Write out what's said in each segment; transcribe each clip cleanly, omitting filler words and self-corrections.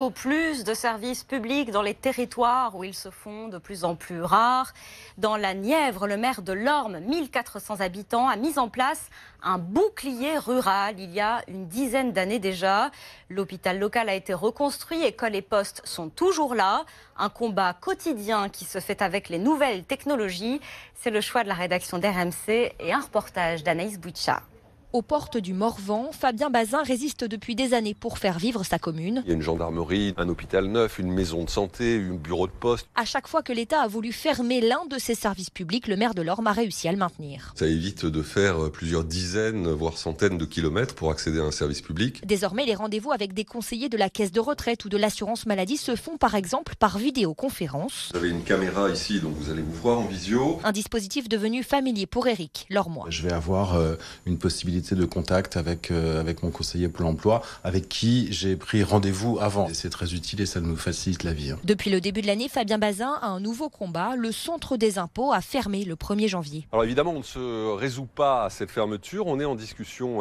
Au plus de services publics dans les territoires où ils se font de plus en plus rares. Dans la Nièvre, le maire de Lorme, 1400 habitants, a mis en place un bouclier rural il y a une dizaine d'années déjà. L'hôpital local a été reconstruit, écoles et postes sont toujours là. Un combat quotidien qui se fait avec les nouvelles technologies. C'est le choix de la rédaction d'RMC et un reportage d'Anaïs Bouitcha. Aux portes du Morvan, Fabien Bazin résiste depuis des années pour faire vivre sa commune. Il y a une gendarmerie, un hôpital neuf, une maison de santé, un bureau de poste. À chaque fois que l'État a voulu fermer l'un de ses services publics, le maire de Lorme a réussi à le maintenir. Ça évite de faire plusieurs dizaines, voire centaines de kilomètres pour accéder à un service public. Désormais, les rendez-vous avec des conseillers de la caisse de retraite ou de l'assurance maladie se font par exemple par vidéoconférence. Vous avez une caméra ici, donc vous allez vous voir en visio. Un dispositif devenu familier pour Eric, Lormois. Je vais avoir une possibilité de contact avec mon conseiller Pôle emploi, avec qui j'ai pris rendez-vous avant. C'est très utile et ça nous facilite la vie. Depuis le début de l'année, Fabien Bazin a un nouveau combat. Le centre des impôts a fermé le 1er janvier. Alors évidemment, on ne se résout pas à cette fermeture. On est en discussion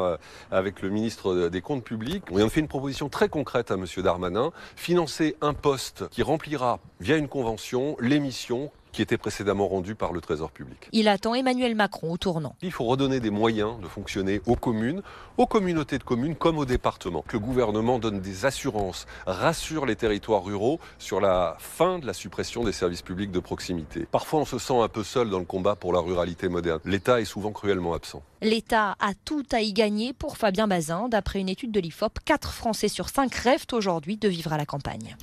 avec le ministre des Comptes publics. On a fait une proposition très concrète à M. Darmanin, financer un poste qui remplira via une convention les missions qui était précédemment rendu par le Trésor public. Il attend Emmanuel Macron au tournant. Il faut redonner des moyens de fonctionner aux communes, aux communautés de communes comme aux départements. Que le gouvernement donne des assurances, rassure les territoires ruraux sur la fin de la suppression des services publics de proximité. Parfois on se sent un peu seul dans le combat pour la ruralité moderne. L'État est souvent cruellement absent. L'État a tout à y gagner pour Fabien Bazin. D'après une étude de l'IFOP, 4 Français sur 5 rêvent aujourd'hui de vivre à la campagne.